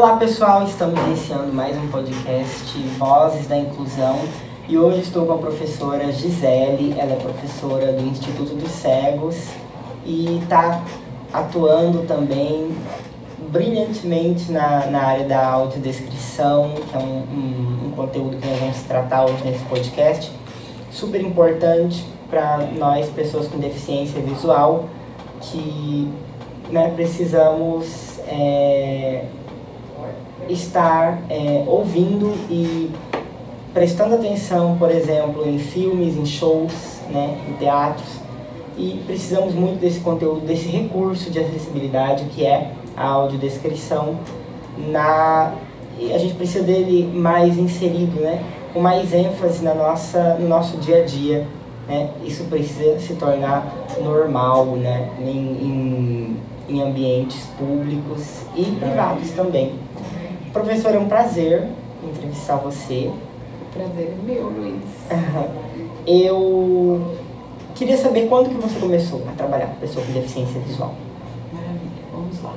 Olá pessoal, estamos iniciando mais um podcast Vozes da Inclusão e hoje estou com a professora Gisele. Ela é professora do Instituto dos Cegos e está atuando também brilhantemente na área da audiodescrição, que é um conteúdo que nós vamos tratar hoje nesse podcast, super importante para nós, pessoas com deficiência visual, que precisamos estar ouvindo e prestando atenção, por exemplo, em filmes, em shows, em teatros, e precisamos muito desse conteúdo, desse recurso de acessibilidade que é a audiodescrição. E a gente precisa dele mais inserido, com mais ênfase no nosso dia a dia. Isso precisa se tornar normal, em ambientes públicos e privados também. Professora, é um prazer entrevistar você. O prazer é meu, Luiz. Eu queria saber quando que você começou a trabalhar com pessoa com deficiência visual. Maravilha, vamos lá.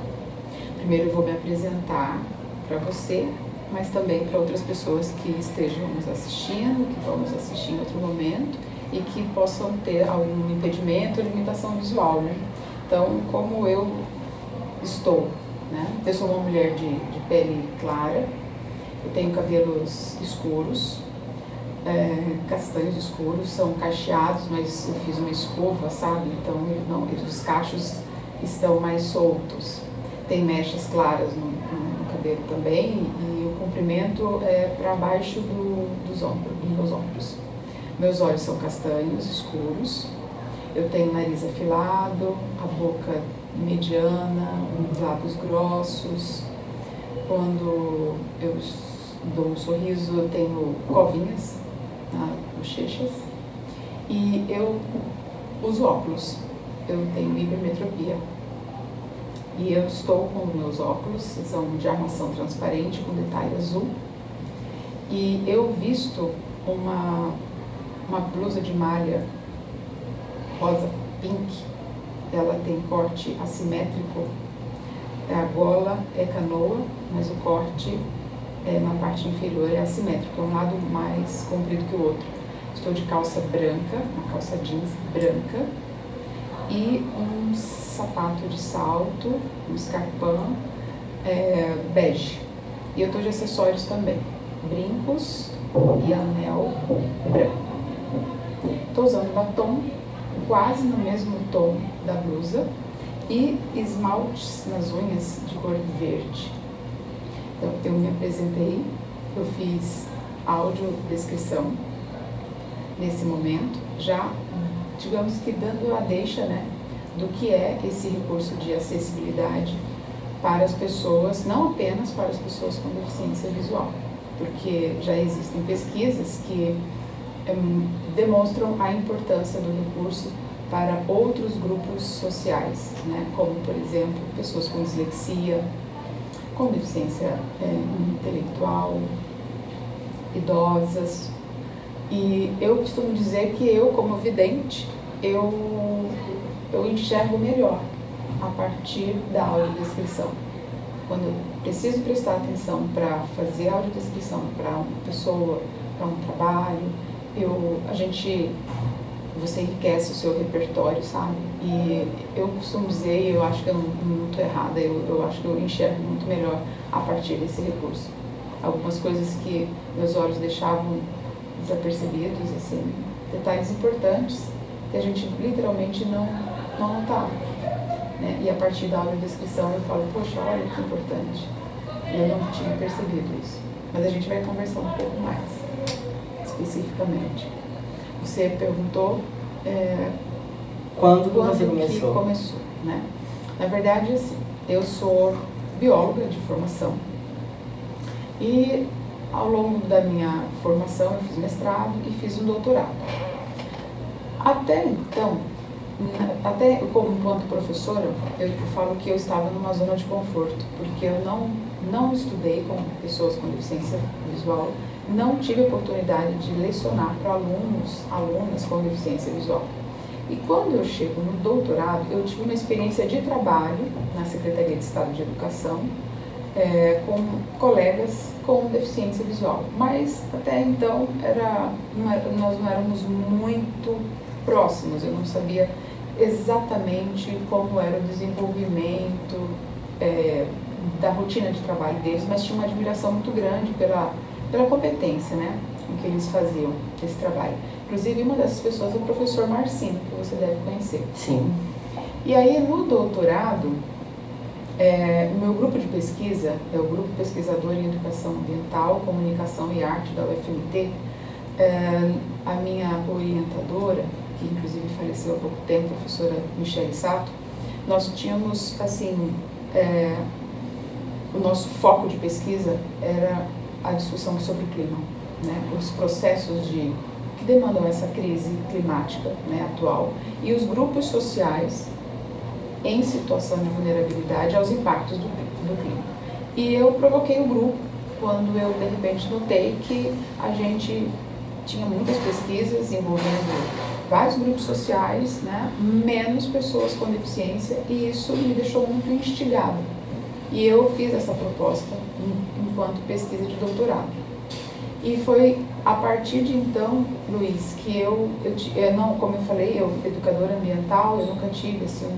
Primeiro eu vou me apresentar para você, mas também para outras pessoas que estejam nos assistindo, que vão nos assistir em outro momento e que possam ter algum impedimento ou limitação visual, Então, como eu estou, eu sou uma mulher de pele clara, eu tenho cabelos escuros, castanhos escuros, são cacheados, mas eu fiz uma escova, sabe? Então, os cachos estão mais soltos. Tem mechas claras no cabelo também e o comprimento é para baixo dos meus ombros. Meus olhos são castanhos, escuros. Eu tenho nariz afilado, a boca mediana, os lábios grossos. Quando eu dou um sorriso, eu tenho covinhas nas bochechas. E eu uso óculos. Eu tenho hipermetropia. E eu estou com meus óculos, são de armação transparente com detalhe azul. E eu visto uma blusa de malha rosa pink. Ela tem corte assimétrico. A gola é canoa, mas o corte na parte inferior é assimétrico, é um lado mais comprido que o outro. Estou de calça branca, uma calça jeans branca e um sapato de salto, um escarpão bege. E eu estou de acessórios também, brincos e anel branco. Estou usando batom quase no mesmo tom da blusa e esmaltes nas unhas de cor verde. Então, eu me apresentei, eu fiz audiodescrição nesse momento, já, digamos que dando a deixa, do que é esse recurso de acessibilidade para as pessoas, não apenas para as pessoas com deficiência visual, porque já existem pesquisas que demonstram a importância do recurso para outros grupos sociais, como, por exemplo, pessoas com dislexia, com deficiência intelectual, idosas. E eu costumo dizer que eu, como vidente, eu enxergo melhor a partir da audiodescrição. Quando eu preciso prestar atenção para fazer audiodescrição para uma pessoa, para um trabalho, você enriquece o seu repertório, sabe? E eu costumo dizer, eu acho que eu não estou errada, eu acho que eu enxergo muito melhor a partir desse recurso. Algumas coisas que meus olhos deixavam desapercebidos, assim, detalhes importantes que a gente literalmente não notava. E a partir da audiodescrição eu falo, poxa, olha que importante. Eu não tinha percebido isso. Mas a gente vai conversar um pouco mais especificamente. Você perguntou quando você começou? Que começou, Na verdade, assim, eu sou bióloga de formação e ao longo da minha formação eu fiz mestrado e fiz um doutorado. Até então, enquanto professora, eu falo que eu estava numa zona de conforto, porque eu não estudei com pessoas com deficiência visual, não tive a oportunidade de lecionar para alunas com deficiência visual. E quando eu chego no doutorado, eu tive uma experiência de trabalho na Secretaria de Estado de Educação, com colegas com deficiência visual. Mas até então nós não éramos muito próximos, eu não sabia exatamente como era o desenvolvimento da rotina de trabalho deles, mas tinha uma admiração muito grande pela competência, né, em que eles faziam esse trabalho. Inclusive, uma dessas pessoas é o professor Marcinho, que você deve conhecer. Sim. E aí, no doutorado, o meu grupo de pesquisa é o Grupo Pesquisador em Educação Ambiental, Comunicação e Arte da UFMT. A minha orientadora, que inclusive faleceu há pouco tempo, a professora Michele Sato, nós tínhamos, assim, o nosso foco de pesquisa era a discussão sobre o clima, né? Os processos que demandam essa crise climática, né, atual, e os grupos sociais em situação de vulnerabilidade aos impactos do clima. E eu provoquei o grupo quando eu, de repente, notei que a gente tinha muitas pesquisas envolvendo vários grupos sociais, né, menos pessoas com deficiência, e isso me deixou muito instigada. E eu fiz essa proposta enquanto pesquisa de doutorado. E foi a partir de então, Luiz, que eu não, como eu falei, eu educadora ambiental, eu nunca tive assim,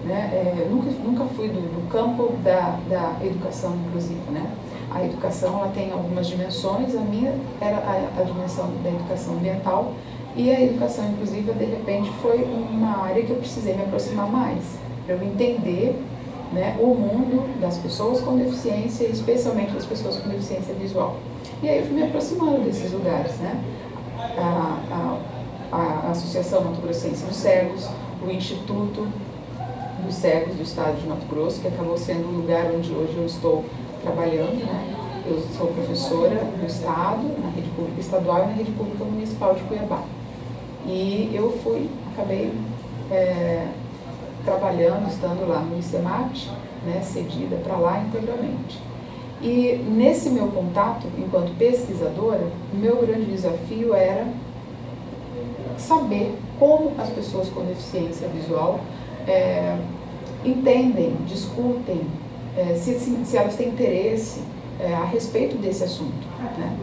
né, nunca fui do campo da educação inclusiva, né? A educação, ela tem algumas dimensões, a minha era a dimensão da educação ambiental, e a educação inclusiva, de repente, foi uma área que eu precisei me aproximar mais, para eu entender, né, o mundo das pessoas com deficiência, especialmente das pessoas com deficiência visual. E aí eu fui me aproximando desses lugares, né? A Associação Mato Grossense dos Cegos, o Instituto dos Cegos do Estado de Mato Grosso, que acabou sendo o lugar onde hoje eu estou trabalhando, né? Eu sou professora do Estado, na rede pública estadual e na rede pública municipal de Cuiabá. E eu acabei trabalhando, estando lá no ICEMAT, né, cedida para lá integralmente. E nesse meu contato, enquanto pesquisadora, o meu grande desafio era saber como as pessoas com deficiência visual entendem, discutem, se elas têm interesse a respeito desse assunto, né?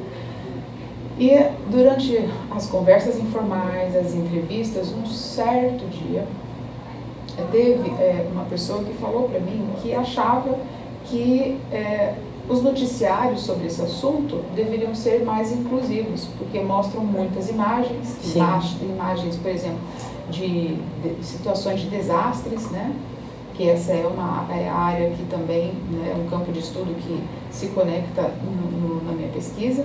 E durante as conversas informais, as entrevistas, um certo dia, teve uma pessoa que falou para mim que achava que os noticiários sobre esse assunto deveriam ser mais inclusivos, porque mostram muitas imagens, imagens, por exemplo, de situações de desastres, né? Que essa é a área que também, né, é um campo de estudo que se conecta na minha pesquisa,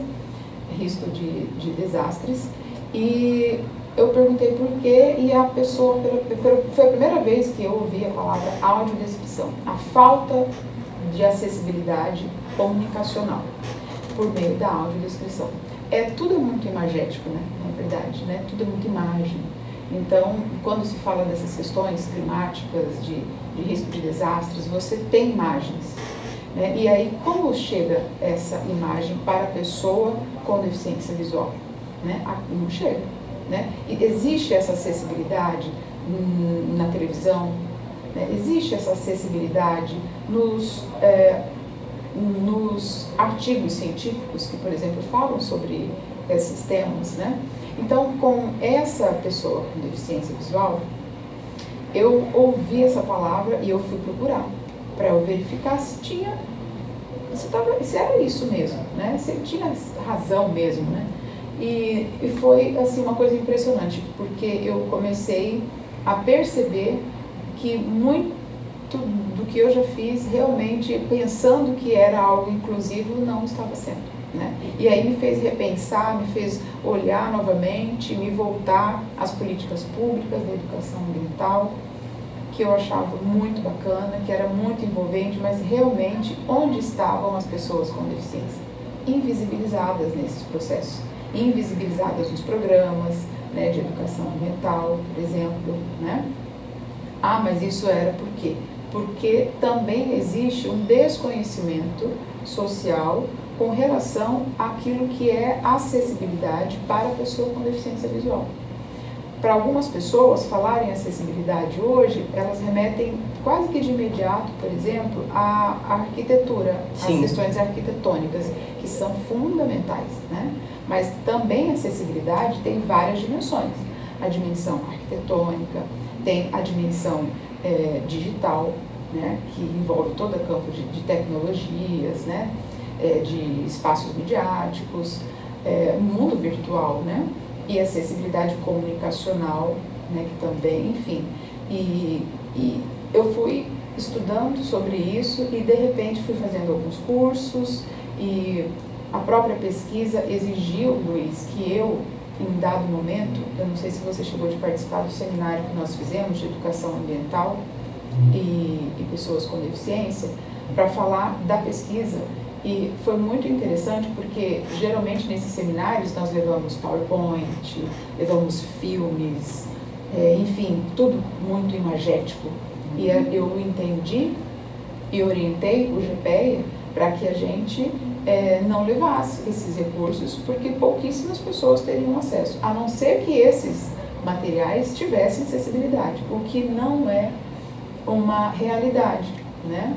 risco de desastres. E eu perguntei por quê, e a pessoa, foi a primeira vez que eu ouvi a palavra audiodescrição, a falta de acessibilidade comunicacional por meio da audiodescrição. Tudo é muito imagético, né, na verdade, né, tudo é muito imagem. Então, quando se fala dessas questões climáticas, de risco de desastres, você tem imagens, né? E aí, como chega essa imagem para a pessoa com deficiência visual? Né? Não chega, né? E existe essa acessibilidade na televisão, né? Existe essa acessibilidade nos artigos científicos que, por exemplo, falam sobre esses temas, né? Então, com essa pessoa com deficiência visual, eu ouvi essa palavra e eu fui procurar para eu verificar se era isso mesmo, né? Se tinha razão mesmo, né? E foi assim uma coisa impressionante, porque eu comecei a perceber que muito do que eu já fiz realmente pensando que era algo inclusivo não estava sendo. Né? E aí me fez repensar, me fez olhar novamente, me voltar às políticas públicas da educação ambiental, que eu achava muito bacana, que era muito envolvente, mas realmente onde estavam as pessoas com deficiência? Invisibilizadas nesses processos, invisibilizadas nos programas, né, de educação ambiental, por exemplo, né? Mas isso era por quê? Porque também existe um desconhecimento social com relação àquilo que é acessibilidade para a pessoa com deficiência visual. para algumas pessoas falarem acessibilidade hoje, elas remetem quase que de imediato, por exemplo, à arquitetura, Sim. às questões arquitetônicas, que são fundamentais, né? Mas também a acessibilidade tem várias dimensões. A dimensão arquitetônica, tem a dimensão digital, né? Que envolve todo o campo de tecnologias, né? De espaços midiáticos, mundo virtual, né? E acessibilidade comunicacional, né, que também, enfim. E eu fui estudando sobre isso e, de repente, fui fazendo alguns cursos e a própria pesquisa exigiu, Luiz, que eu, em dado momento, eu não sei se você chegou de participar do seminário que nós fizemos de educação ambiental e pessoas com deficiência, para falar da pesquisa. E foi muito interessante porque, geralmente, nesses seminários, nós levamos PowerPoint, levamos filmes, enfim, tudo muito imagético. E eu entendi e orientei o GPEA para que a gente não levasse esses recursos, porque pouquíssimas pessoas teriam acesso, a não ser que esses materiais tivessem acessibilidade, o que não é uma realidade, né?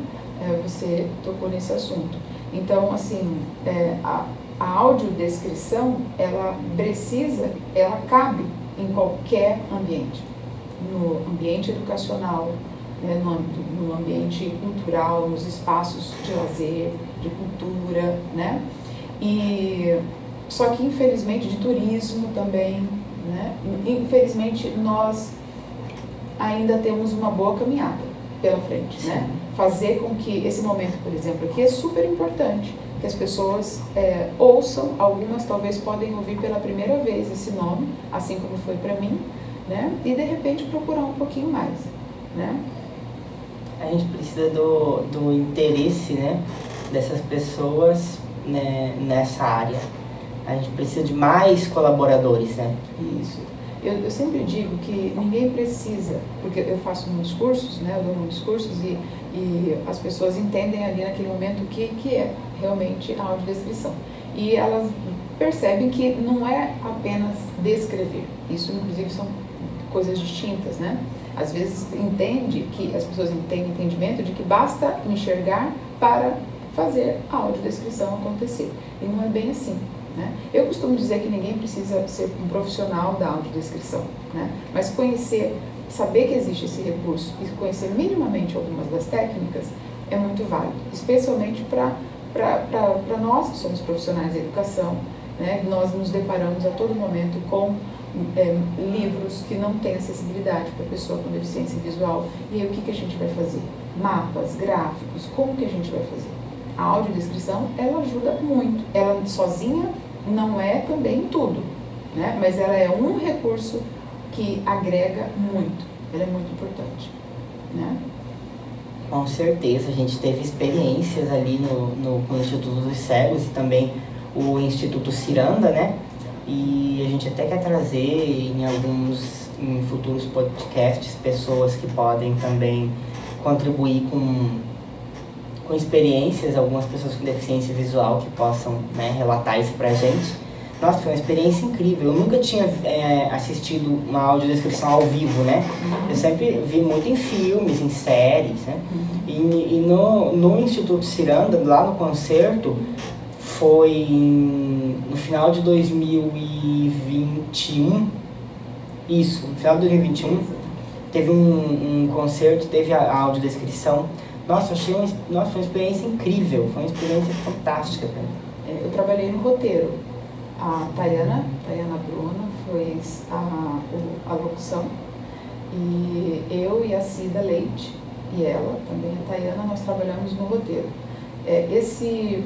Você tocou nesse assunto. Então, assim, a audiodescrição, ela cabe em qualquer ambiente, no ambiente educacional, né, no ambiente cultural, nos espaços de lazer, de cultura, né? E só que, infelizmente, de turismo também, né? Infelizmente, nós ainda temos uma boa caminhada pela frente, né? Fazer com que esse momento, por exemplo, aqui é super importante, que as pessoas ouçam, algumas talvez podem ouvir pela primeira vez esse nome, assim como foi para mim, né? E de repente procurar um pouquinho mais, né? A gente precisa do interesse, né, dessas pessoas, né, nessa área. A gente precisa de mais colaboradores, né? Isso. Eu sempre digo que ninguém precisa, porque eu faço muitos cursos, né? Eu dou muitos cursos e as pessoas entendem ali naquele momento o que é realmente a audiodescrição. E elas percebem que não é apenas descrever. Isso, inclusive, são coisas distintas, né? Às vezes as pessoas têm entendimento de que basta enxergar para fazer a audiodescrição acontecer. E não é bem assim. Né? Eu costumo dizer que ninguém precisa ser um profissional da audiodescrição, né? Mas saber que existe esse recurso e conhecer minimamente algumas das técnicas é muito válido, especialmente para nós que somos profissionais da educação, né? Nós nos deparamos a todo momento com livros que não têm acessibilidade para a pessoa com deficiência visual. E aí o que a gente vai fazer? Mapas, gráficos, como que a gente vai fazer? A audiodescrição, ela ajuda muito. Ela sozinha não é também tudo, né? Mas ela é um recurso que agrega muito. Ela é muito importante, né? Com certeza, a gente teve experiências ali no Instituto dos Cegos e também o Instituto Ciranda, né? E a gente até quer trazer em futuros podcasts pessoas que podem também contribuir com experiências, algumas pessoas com deficiência visual que possam, né, relatar isso pra gente. Nossa, foi uma experiência incrível. Eu nunca tinha assistido uma audiodescrição ao vivo, né? Eu sempre vi muito em filmes, em séries, né? E no Instituto Ciranda, lá no concerto, foi no final de 2021, isso, no final de 2021, teve um concerto, teve a audiodescrição. Nossa, foi uma experiência incrível, foi uma experiência fantástica pra mim. Eu trabalhei no roteiro. A Tayana Bruna fez a locução e eu e a Cida Leite e ela, também a Tayana, nós trabalhamos no roteiro. Esse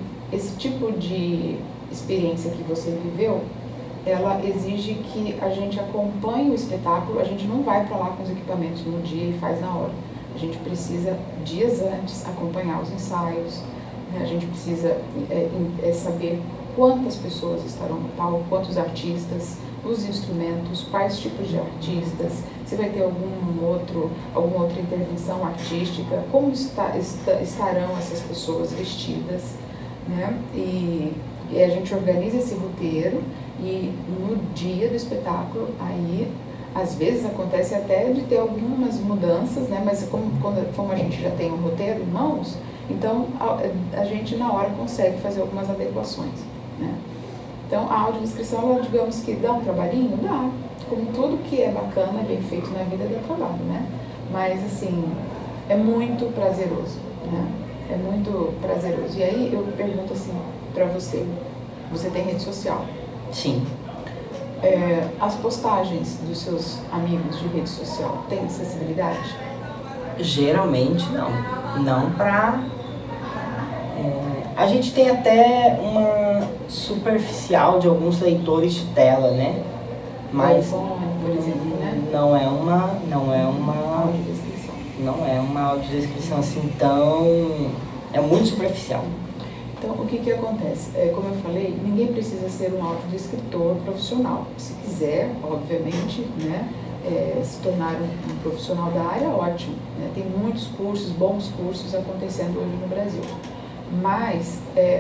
tipo de experiência que você viveu, ela exige que a gente acompanhe o espetáculo, a gente não vai para lá com os equipamentos no dia e faz na hora. A gente precisa, dias antes, acompanhar os ensaios, né? A gente precisa saber quantas pessoas estarão no palco, quantos artistas, os instrumentos, quais tipos de artistas, se vai ter alguma outra intervenção artística, como estarão essas pessoas vestidas, né? E a gente organiza esse roteiro e no dia do espetáculo, aí Às vezes acontece até de ter algumas mudanças, né? Mas como a gente já tem um roteiro em mãos, então a gente na hora consegue fazer algumas adequações, né? Então a audiodescrição, ela, digamos que dá um trabalhinho? Dá. Como tudo que é bacana, bem feito na vida, dá trabalho, né? Mas assim, é muito prazeroso, né? É muito prazeroso. E aí eu pergunto assim pra você, você tem rede social? Sim. As postagens dos seus amigos de rede social têm acessibilidade? Geralmente não. Não pra... a gente tem até uma superficial de alguns leitores de tela, né? Mas por exemplo, né? não é uma Audiodescrição. Não é uma audiodescrição assim tão... É muito superficial. Então, o que acontece? Como eu falei, ninguém precisa ser um audiodescritor profissional. Se quiser, obviamente, né, se tornar um profissional da área, ótimo, né? Tem muitos cursos, bons cursos acontecendo hoje no Brasil. Mas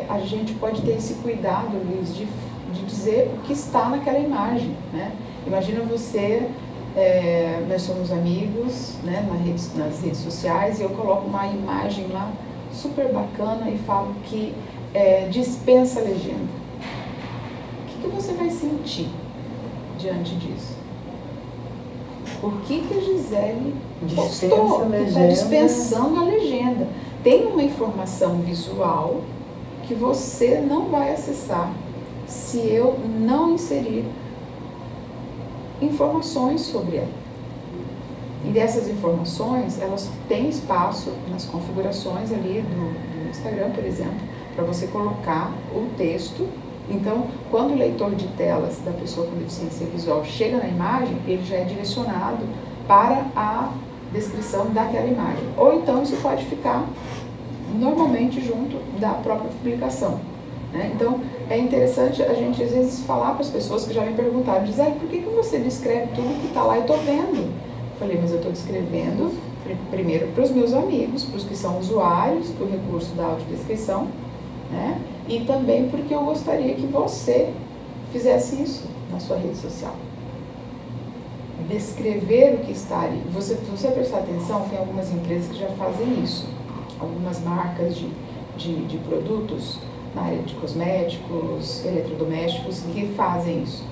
a gente pode ter esse cuidado, Luiz, de dizer o que está naquela imagem, né? Imagina você, nós somos amigos, né, nas redes sociais, e eu coloco uma imagem lá super bacana e falo que dispensa a legenda. O que você vai sentir diante disso? Por que a Gisele postou que está dispensando a legenda? Tem uma informação visual que você não vai acessar se eu não inserir informações sobre ela. E dessas informações, elas têm espaço nas configurações ali do Instagram, por exemplo, para você colocar o texto. Então, quando o leitor de telas da pessoa com deficiência visual chega na imagem, ele já é direcionado para a descrição daquela imagem. Ou então isso pode ficar normalmente junto da própria publicação, né? Então, é interessante a gente às vezes falar para as pessoas que já me perguntaram, Gisele, por que você descreve tudo que está lá e estou vendo? Falei, mas eu estou descrevendo primeiro para os meus amigos, para os que são usuários do recurso da audiodescrição, né? E também porque eu gostaria que você fizesse isso na sua rede social. Descrever o que está ali. Se você prestar atenção, tem algumas empresas que já fazem isso. Algumas marcas de produtos na área de cosméticos, eletrodomésticos, que fazem isso.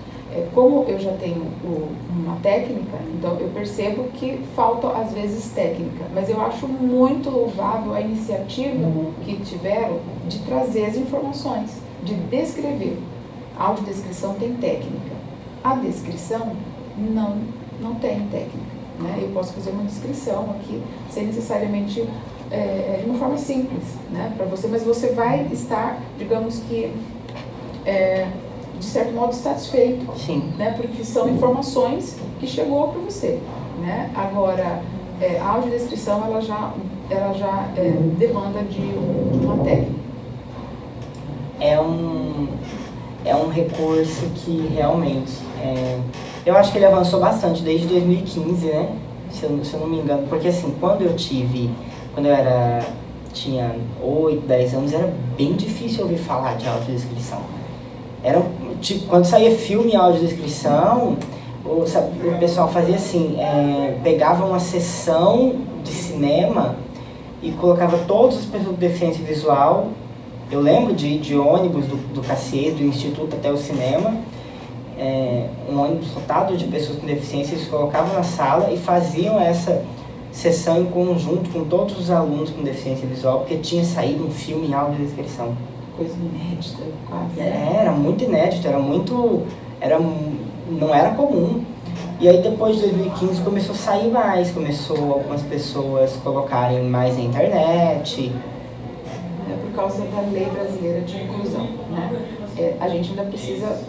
Como eu já tenho uma técnica, então eu percebo que falta às vezes técnica, mas eu acho muito louvável a iniciativa que tiveram de trazer as informações, de descrever. A audiodescrição tem técnica, a descrição não tem técnica, né? Eu posso fazer uma descrição aqui sem necessariamente de uma forma simples, né, para você, mas você vai estar, digamos que de certo modo satisfeito. Sim. Né, porque são informações que chegou para você, né? Agora, a audiodescrição ela já demanda de uma técnica. É um recurso que realmente eu acho que ele avançou bastante desde 2015, né? Se eu não me engano, porque assim, quando eu tinha 8, 10 anos, era bem difícil ouvir falar de audiodescrição. Era tipo, quando saía filme em audiodescrição, o pessoal fazia assim, pegava uma sessão de cinema e colocava todas as pessoas com deficiência visual. Eu lembro de ônibus do Cassier, do Instituto até o cinema, um ônibus lotado de pessoas com deficiência, eles colocavam na sala e faziam essa sessão em conjunto com todos os alunos com deficiência visual, porque tinha saído um filme em audiodescrição. Coisa inédita, quase. Era muito inédito, não era comum. E aí depois de 2015 começou a sair mais, começou algumas pessoas colocarem mais na internet. Por causa da lei brasileira de inclusão, né? A gente ainda precisa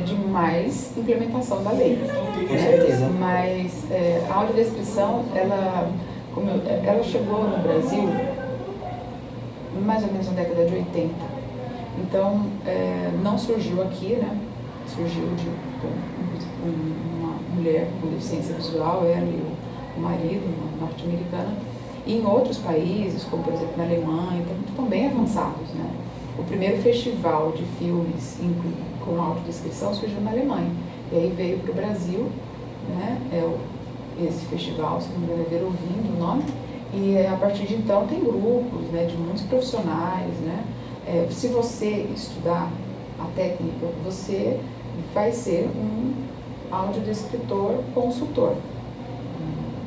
de mais implementação da lei. Com certeza. Mas a audiodescrição, ela chegou no Brasil mais ou menos na década de 80. Então, não surgiu aqui, né? Surgiu de uma mulher com deficiência visual, ela e o marido, uma norte-americana. E em outros países, como por exemplo na Alemanha, estão bem avançados, né? O primeiro festival de filmes com audiodescrição surgiu na Alemanha. E aí veio para o Brasil, né? Esse festival, se não me engano, é Ver Ouvindo o nome. E a partir de então tem grupos, né, de muitos profissionais, né? Se você estudar a técnica, você vai ser um audiodescritor consultor.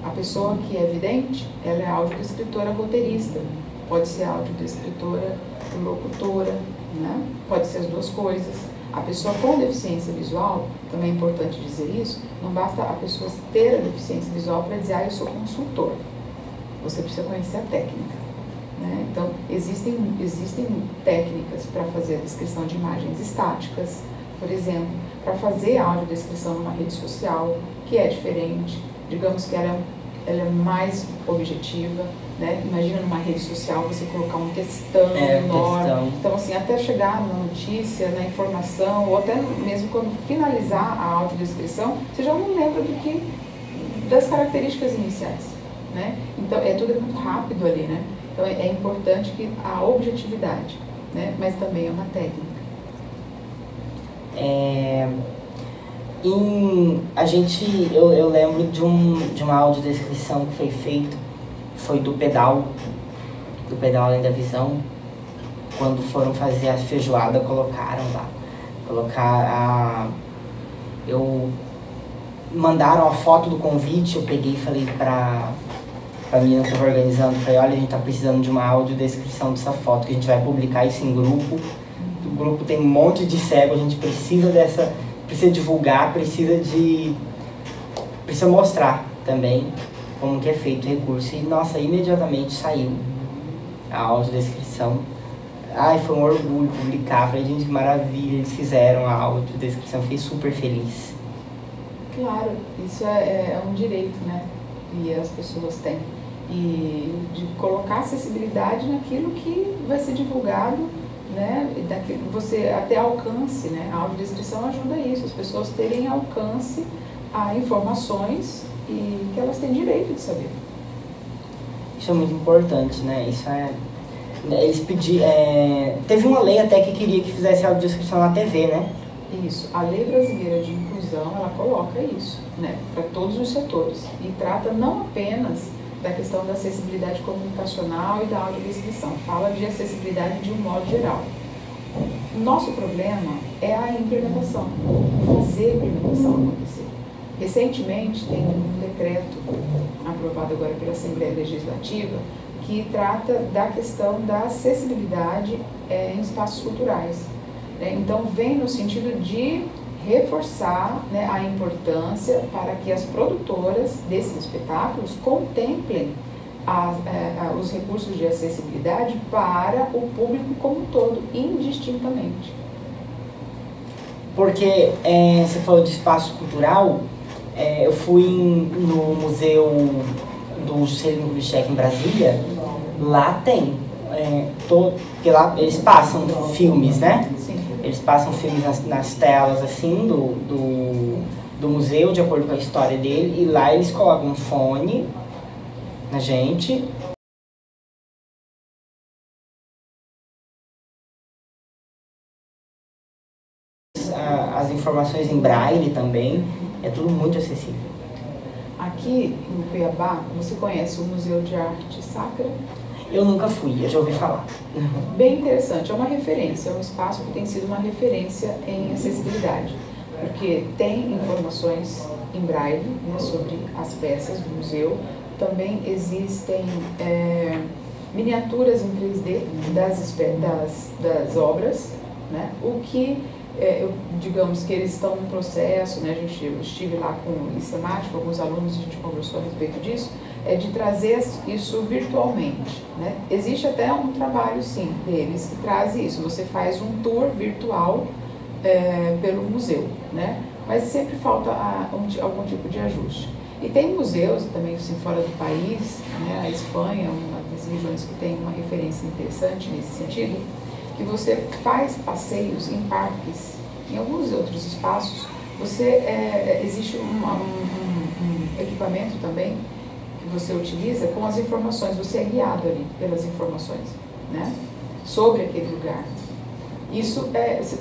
A pessoa que é vidente, ela é audiodescritora roteirista, pode ser audiodescritora locutora, né? Pode ser as duas coisas. A pessoa com deficiência visual, também é importante dizer isso, não basta a pessoa ter a deficiência visual para dizer, eu sou consultor. Você precisa conhecer a técnica, né? Então, existem técnicas para fazer a descrição de imagens estáticas, por exemplo, para fazer a audiodescrição numa rede social, que é diferente, digamos que ela é mais objetiva, né? Imagina numa rede social você colocar um textão enorme, então assim, até chegar na notícia, na informação, ou até mesmo quando finalizar a audiodescrição, você já não lembra das características iniciais, né? Então, tudo é muito rápido ali, né? Então, é importante que a objetividade, né? Mas também é uma técnica. Eu lembro de uma audiodescrição que foi feita, foi do pedal Além da Visão, quando foram fazer a feijoada, colocaram lá, mandaram a foto do convite, eu peguei e falei pra menina que estava organizando, falei, olha, a gente tá precisando de uma audiodescrição dessa foto, que a gente vai publicar isso em grupo, o grupo tem um monte de cego, a gente precisa divulgar, precisa mostrar também como que é feito o recurso. E, nossa, imediatamente saiu a audiodescrição. Foi um orgulho publicar. Falei, gente, que maravilha, eles fizeram a audiodescrição, fiquei super feliz. Claro, isso é um direito, né? E as pessoas têm. E de colocar acessibilidade naquilo que vai ser divulgado, né? Você até alcance, né? A audiodescrição ajuda isso, as pessoas terem alcance a informações e que elas têm direito de saber. Isso é muito importante, né? Eles teve uma lei até que queria que fizesse audiodescrição na TV, né? Isso. A Lei Brasileira de Inclusão, ela coloca isso, né? Para todos os setores. E trata não apenas da questão da acessibilidade comunicacional e da audiodescrição. Fala de acessibilidade de um modo geral. Nosso problema é a implementação, fazer a implementação acontecer. Recentemente, tem um decreto aprovado agora pela Assembleia Legislativa que trata da questão da acessibilidade em espaços culturais. Então, vem no sentido de reforçar, né, a importância para que as produtoras desses espetáculos contemplem os recursos de acessibilidade para o público como um todo, indistintamente. Porque você falou de espaço cultural, eu fui no Museu do Juscelino Kubitschek em Brasília, lá tem, porque lá eles passam filmes, né? Sim. Eles passam filmes nas telas, assim, do museu, de acordo com a história dele, e lá eles colocam um fone na gente. As informações em braille também, é tudo muito acessível. Aqui em Cuiabá, você conhece o Museu de Arte Sacra? Eu nunca fui, eu já ouvi falar. Bem interessante, é uma referência, é um espaço que tem sido uma referência em acessibilidade, porque tem informações em braille, né, sobre as peças do museu. Também existem miniaturas em 3D das obras, né, o que digamos que eles estão num processo, né, eu estive lá com o ICEMAT, com alguns alunos, a gente conversou a respeito disso, de trazer isso virtualmente, né? Existe até um trabalho, sim, deles que traz isso, você faz um tour virtual pelo museu, né? Mas sempre falta algum tipo de ajuste. E tem museus também, assim, fora do país, né? A Espanha, uma das regiões que tem uma referência interessante nesse sentido, que você faz passeios em parques, em alguns outros espaços, existe um equipamento também que você utiliza com as informações, você é guiado ali pelas informações, né, sobre aquele lugar. Isso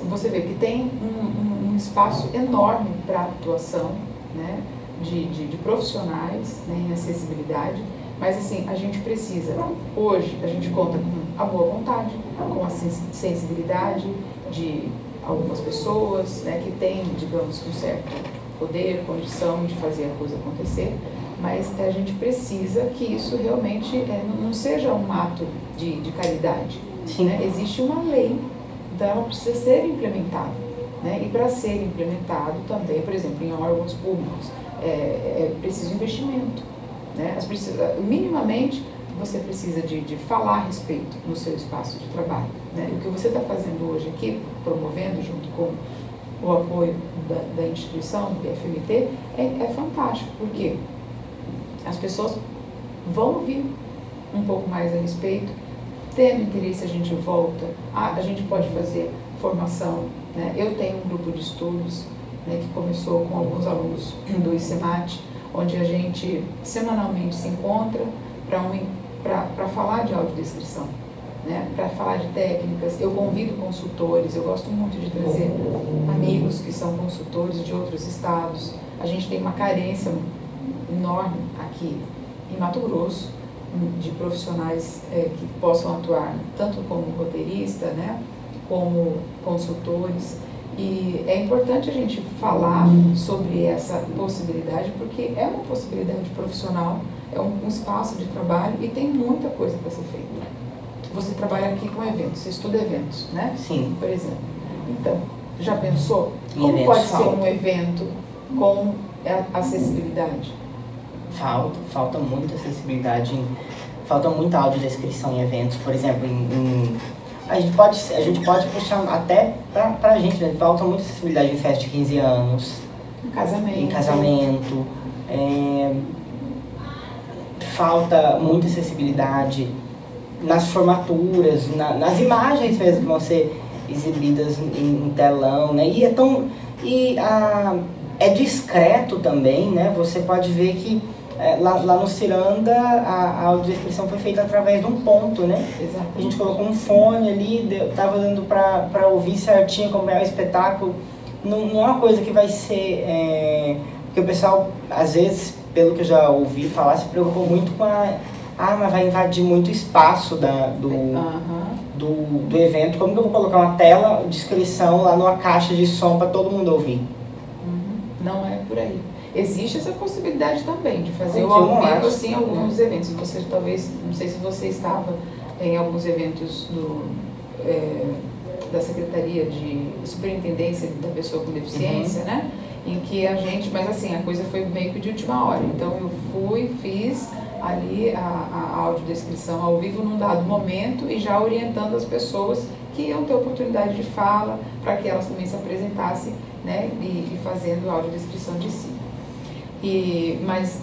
você vê que tem um espaço enorme para atuação, né, de profissionais, né, em acessibilidade, mas assim, a gente precisa, hoje, a gente conta com a boa vontade, com a sensibilidade de algumas pessoas, né, que têm, digamos, um certo poder, condição de fazer a coisa acontecer, mas a gente precisa que isso realmente não seja um ato de caridade. Né? Existe uma lei, então ela precisa ser implementada. Né? E para ser implementado também, por exemplo, em órgãos públicos, é preciso investimento. Né? Minimamente, você precisa de falar a respeito no seu espaço de trabalho. Né? O que você está fazendo hoje aqui, promovendo junto com o apoio da instituição, do PFMT, é fantástico, porque as pessoas vão ouvir um pouco mais a respeito, tendo interesse a gente volta, a gente pode fazer formação. Né? Eu tenho um grupo de estudos, né, que começou com alguns alunos do ICEMAT, onde a gente semanalmente se encontra para falar de audiodescrição, né, para falar de técnicas. Eu convido consultores, eu gosto muito de trazer amigos que são consultores de outros estados. A gente tem uma carência enorme aqui em Mato Grosso de profissionais que possam atuar tanto como roteirista, né, como consultores. E é importante a gente falar sobre essa possibilidade, porque é uma possibilidade profissional, é um espaço de trabalho e tem muita coisa para ser feita. Você trabalha aqui com eventos, você estuda eventos, né? Sim. Por exemplo. Então, já pensou como pode ser um evento com acessibilidade? Falta muita acessibilidade, falta muita audiodescrição em eventos. Por exemplo, a gente pode puxar até pra gente, né? Falta muita acessibilidade em festa de 15 anos. Em casamento. Falta muita acessibilidade nas formaturas, nas imagens mesmo que vão ser exibidas em telão, né? É discreto também, né? Você pode ver que lá no Ciranda a audiodescrição foi feita através de um ponto, né? Exato. A gente colocou um fone ali, tava dando para ouvir certinho como é o espetáculo. Não é uma coisa que vai ser... porque o pessoal, às vezes, pelo que eu já ouvi falar, se preocupou muito com mas vai invadir muito espaço do evento. Como que eu vou colocar uma tela de descrição lá numa caixa de som para todo mundo ouvir? Não é por aí. Existe essa possibilidade também de fazer o ao vivo assim, alguns eventos. Você talvez, não sei se você estava em alguns eventos da Secretaria de Superintendência da Pessoa com Deficiência, né? Em que mas assim, a coisa foi meio que de última hora. Então eu fiz ali a audiodescrição ao vivo num dado momento e já orientando as pessoas que iam ter oportunidade de fala para que elas também se apresentassem, né, e fazendo a audiodescrição de si. Mas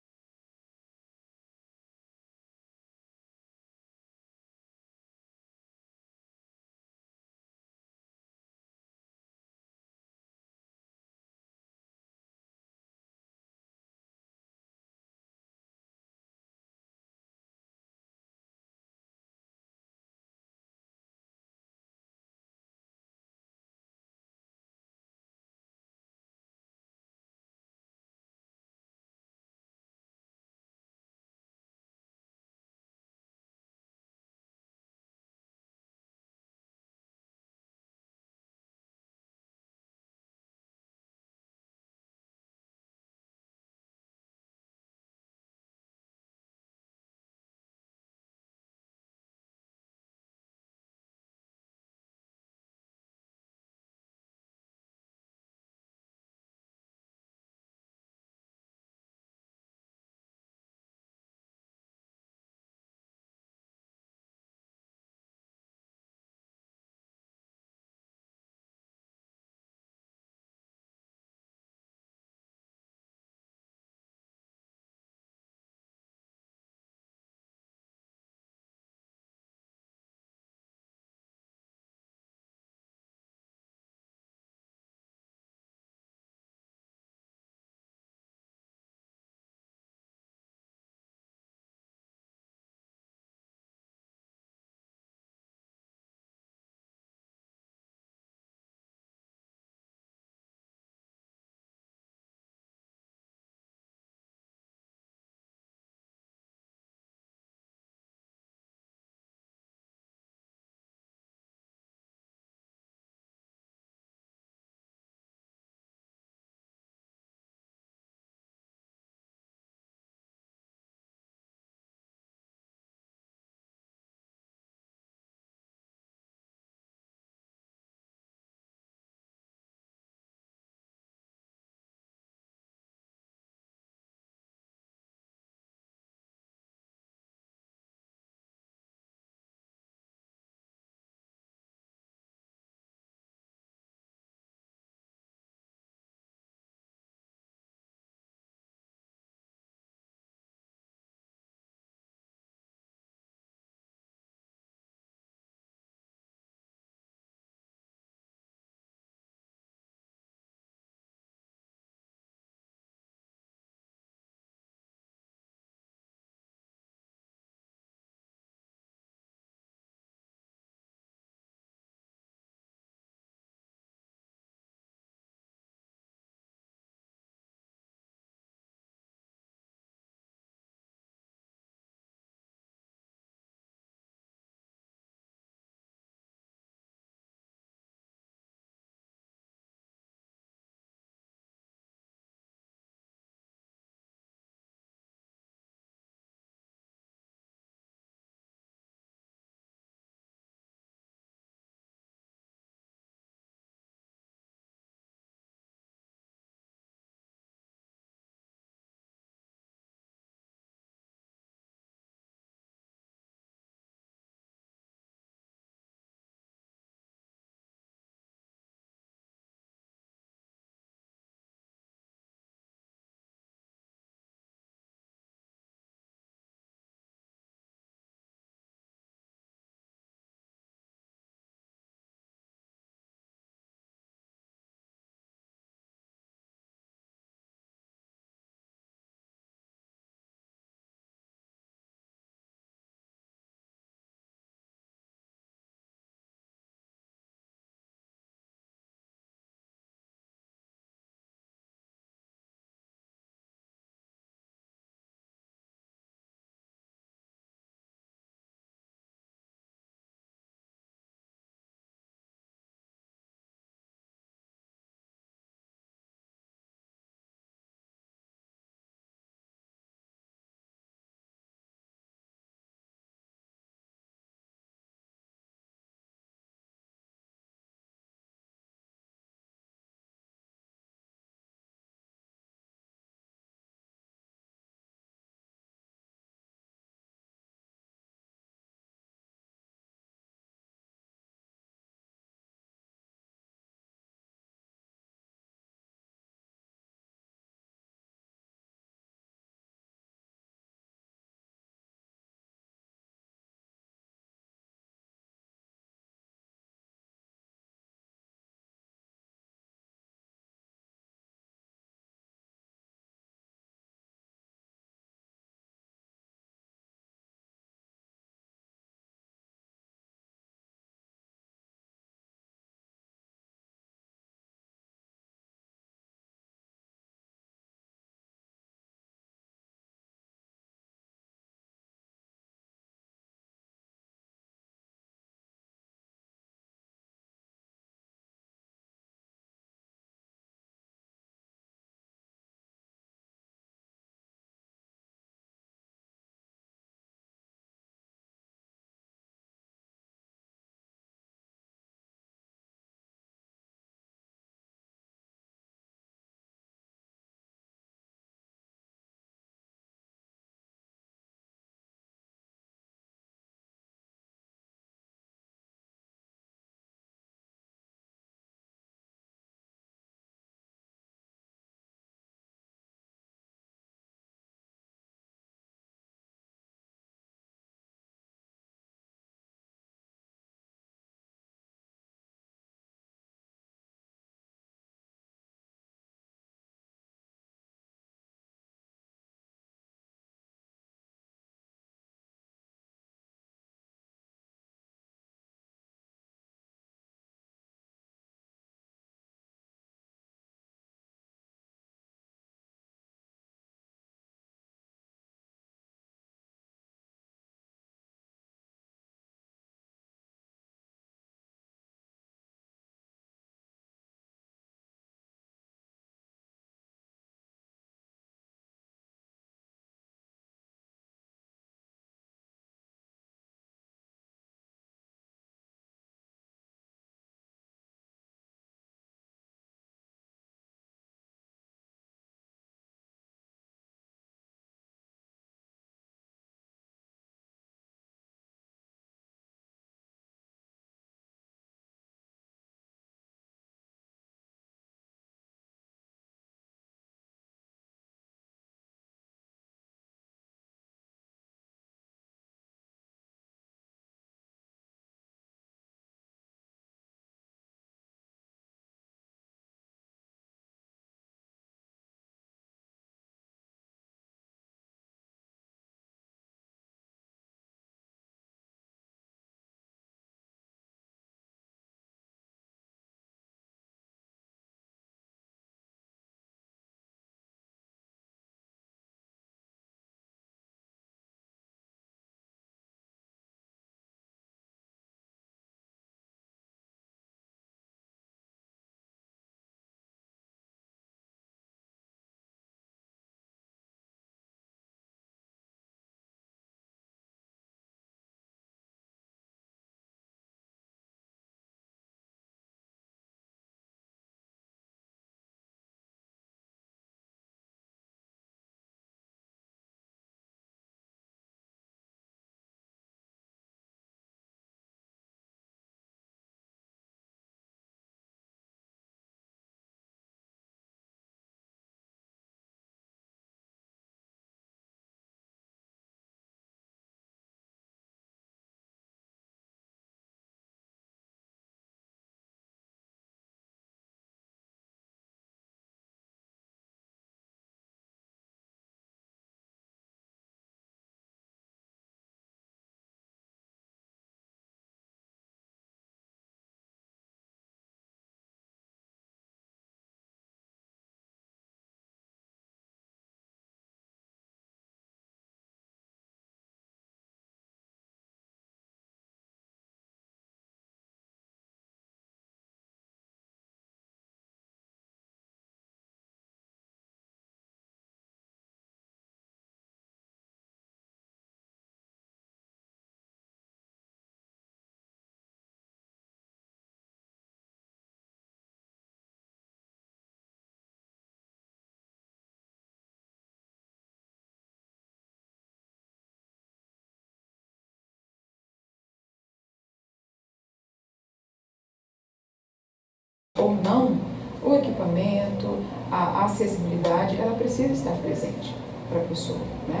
ou não, o equipamento, a acessibilidade, ela precisa estar presente para a pessoa, né?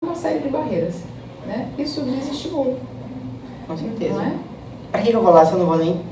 Uma série de barreiras, né? Isso desestimula. Com certeza. Não é? Pra que eu vou lá se eu não vou nem